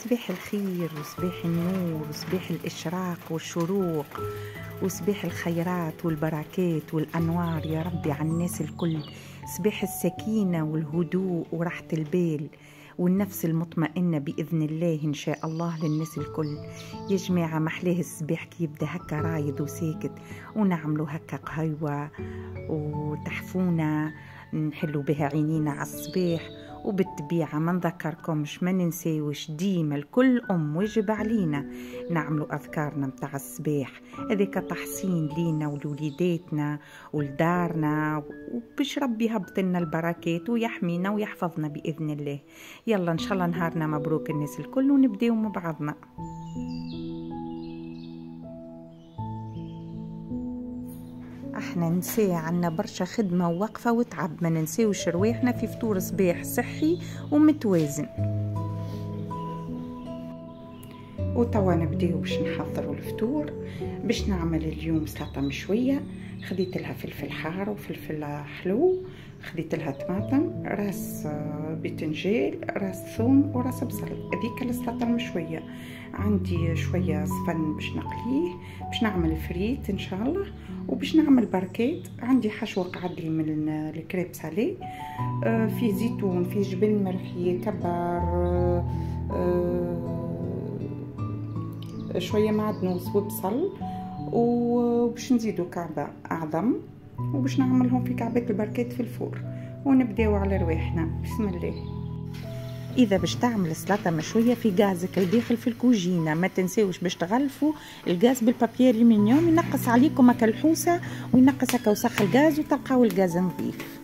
صباح الخير وصباح النور وصباح الإشراق والشروق وصباح الخيرات والبركات والأنوار يا ربي على الناس الكل. صباح السكينة والهدوء وراحة البال والنفس المطمئنة بإذن الله إن شاء الله للناس الكل. يا جماعة محلاه الصباح كي يبدأ هكا رايد وساكت ونعملوا هكا قهوة وتحفونة نحلوا بها عينينا على الصباح. وبالطبيعة ما نذكركمش ما ننساوش ديما الكل واجب علينا نعملوا أذكارنا متاع الصباح. هذيك تحصين لينا ولوليداتنا ولدارنا وباش ربي يهبط لنا البركات ويحمينا ويحفظنا بإذن الله. يلا إن شاء الله نهارنا مبروك الناس الكل ونبداو مع بعضنا. احنا نساء عنا برشا خدمة ووقفة وتعب، ما ننساوش رواحنا في فطور صباح صحي ومتوازن. وتوا نبداو باش نحضروا الفطور. باش نعمل اليوم سلطة مشوية، خديت لها فلفل حار وفلفل حلو، خديت لها طماطم، راس باذنجان، راس ثوم وراس بصل. هذيك السلطة المشوية. عندي شوية صفن باش نقليه، باش نعمل فريت ان شاء الله، وباش نعمل بركات. عندي حشوة قعدلي من الكريب سالي، في زيتون، في جبن مرحي، كبر، شوية معدنوس وبصل، وباش نزيدو كعبة أعظم وباش نعملهم في كعبات البركات في الفور ونبداو على رواحنا. بسم الله. اذا باش تعمل سلطه مشويه في غازك الداخل في الكوجينه ما تنساوش باش تغلفوا الغاز بالبابي الومنيوم ينقص عليكم هكا الحوسه وينقص هكا وسخ الغاز وتلقاو الغاز نظيف.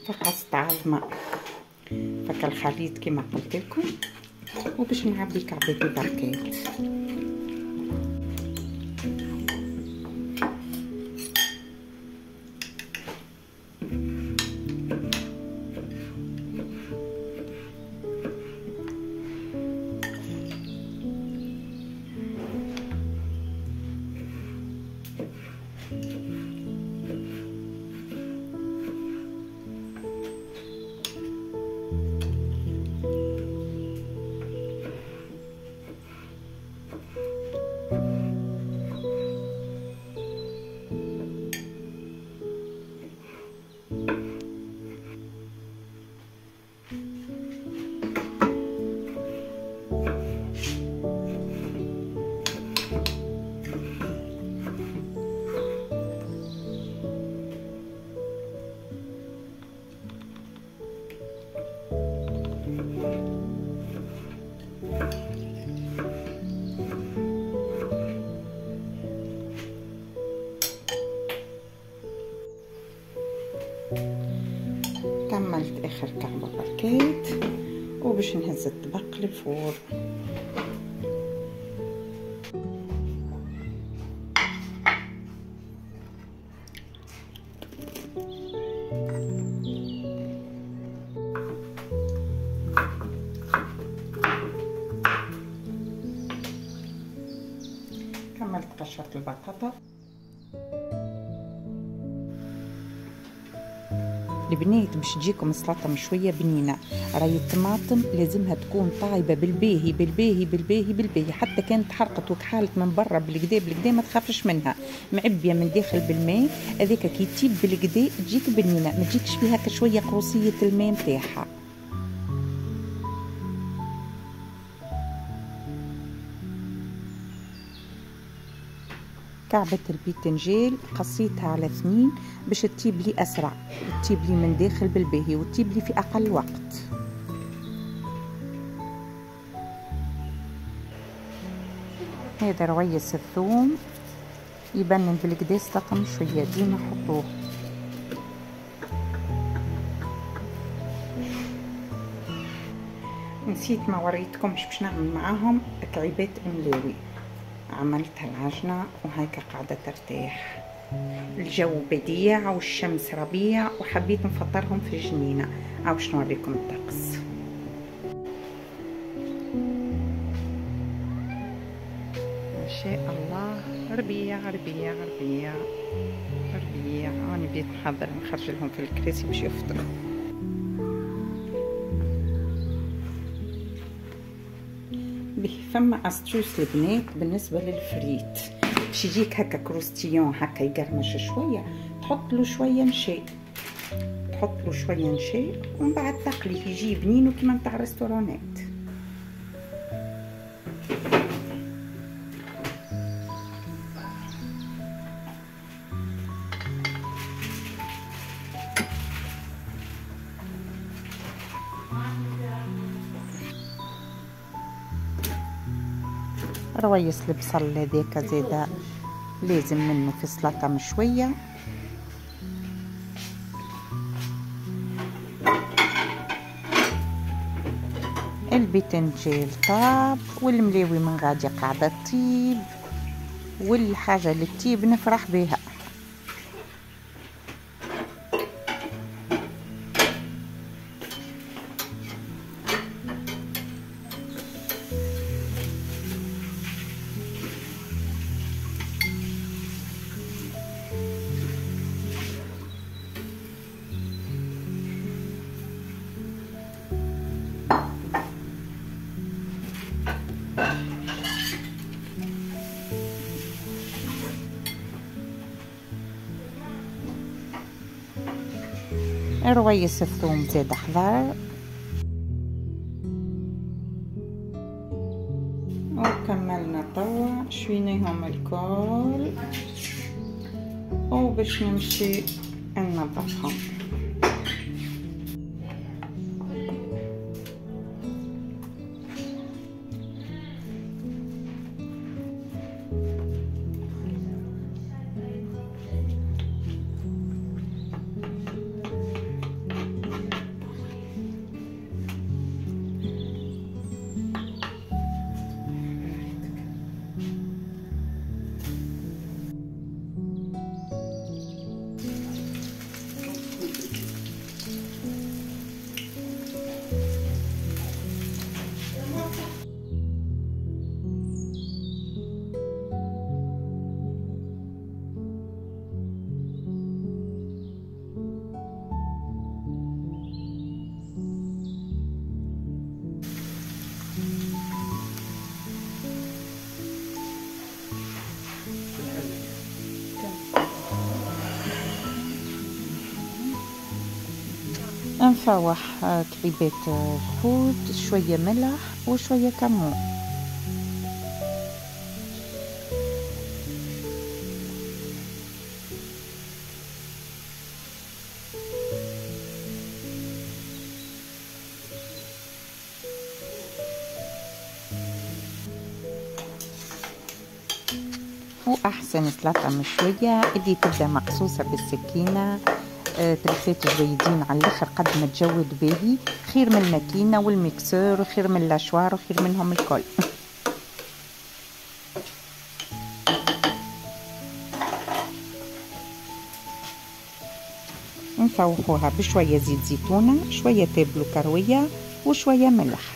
فقست عظمة فك الخليط كما قلت لكم، وباش نعبي كعبات البركات. كملت اخر كعبة بركات وباش نهز الطبق للفور. كملت قشرة البطاطا. البنات باش تجيكم سلطه مشويه بنينه، راهي الطماطم لازمها تكون طايبه بالباهي بالباهي بالباهي بالباهي، حتى كانت حرقت وكحالت من برا بالكدا ما تخافش منها، معبيه من داخل بالماء. هذاك كي تجيب بالكدا تجيك بنينه، ما تجيكش فيها شويه قروسيه الماء نتاعها. كعبة الباذنجان قصيتها على 2 باش تطيب لي أسرع، تطيب لي من داخل بالباهي وتطيب لي في أقل وقت. هذا رويس الثوم يبنن بالكدا سلطة مشوية، ديما حطوه. نسيت ما وريتكمش باش نعمل معاهم كعيبات ملاوي. عملتها العجنة وهيك قاعدة ترتاح. الجو بديع والشمس ربيع، وحبيت نفطرهم في الجنينة. باش نوريكم الطقس. ما شاء الله، ربيع ربيع ربيع ربيع. راني بديت نحضر نخرج لهم في الكراسي باش يفطروا. به فما استوس البنات بالنسبه للفريت، باش يجيك هكا كروستيون، هكا يقرمش شويه، تحط له شويه نشا، ومن بعد تقلي يجي بنين وكيما نتاع الريستورانات. رويس البصل هذاك زيدا لازم منه في سلطة مشوية. البتنجان طاب، والملاوي من غادي قاعدة تطيب، والحاجة اللي تطيب نفرح بها. رويس الثوم زاد حضر، وكملنا توا شويناهم الكل، وباش نمشي ننظفهم. نفوح كعيبات الحوت، شوية ملح وشوية كمون. وأحسن سلطة مشوية اللي تبدا مقصوصة بالسكينة، تلفات جويدين على الاخر قد ما تجود باهي، خير من الماكينة والميكسور وخير من اللاشوار وخير منهم الكل. نفوحوها بشوية زيت زيتونة، شوية تابلو كروية وشوية ملح.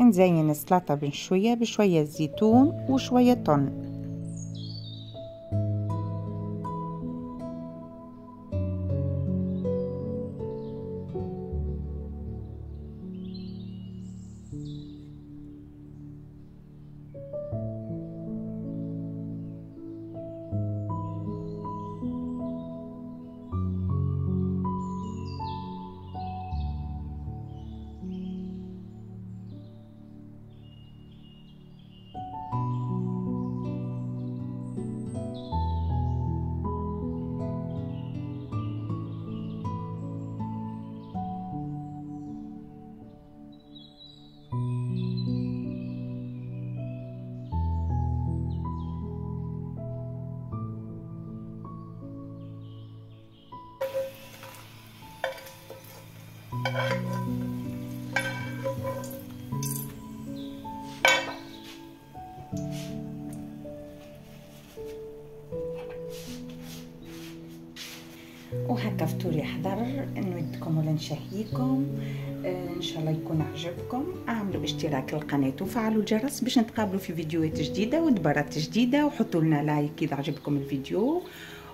ونزين السلطة بشوية زيتون وشوية طن. وهكا فطوري حضر، نودكم ولا نشهيكم. ان شاء الله يكون عجبكم. اعملوا اشتراك للقناه وفعلوا الجرس باش نتقابلوا في فيديوهات جديده ودبرات جديده، وحطوا لنا لايك اذا عجبكم الفيديو،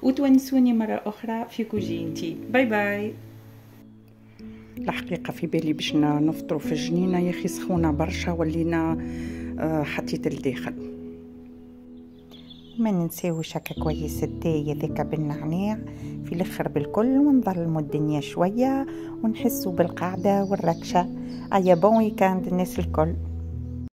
وتونسوني مره اخرى في كوجينتي. باي باي. الحقيقه في بالي باش نفطروا في الجنينه، يا اخي سخونه برشا ولينا حطيت الداخل. ما ننساوش هكا كويس التاي هذاك بالنعناع في الاخر بالكل، ونظلموا الدنيا شويه ونحسوا بالقعده والركشه. بون ويكاند الناس الكل.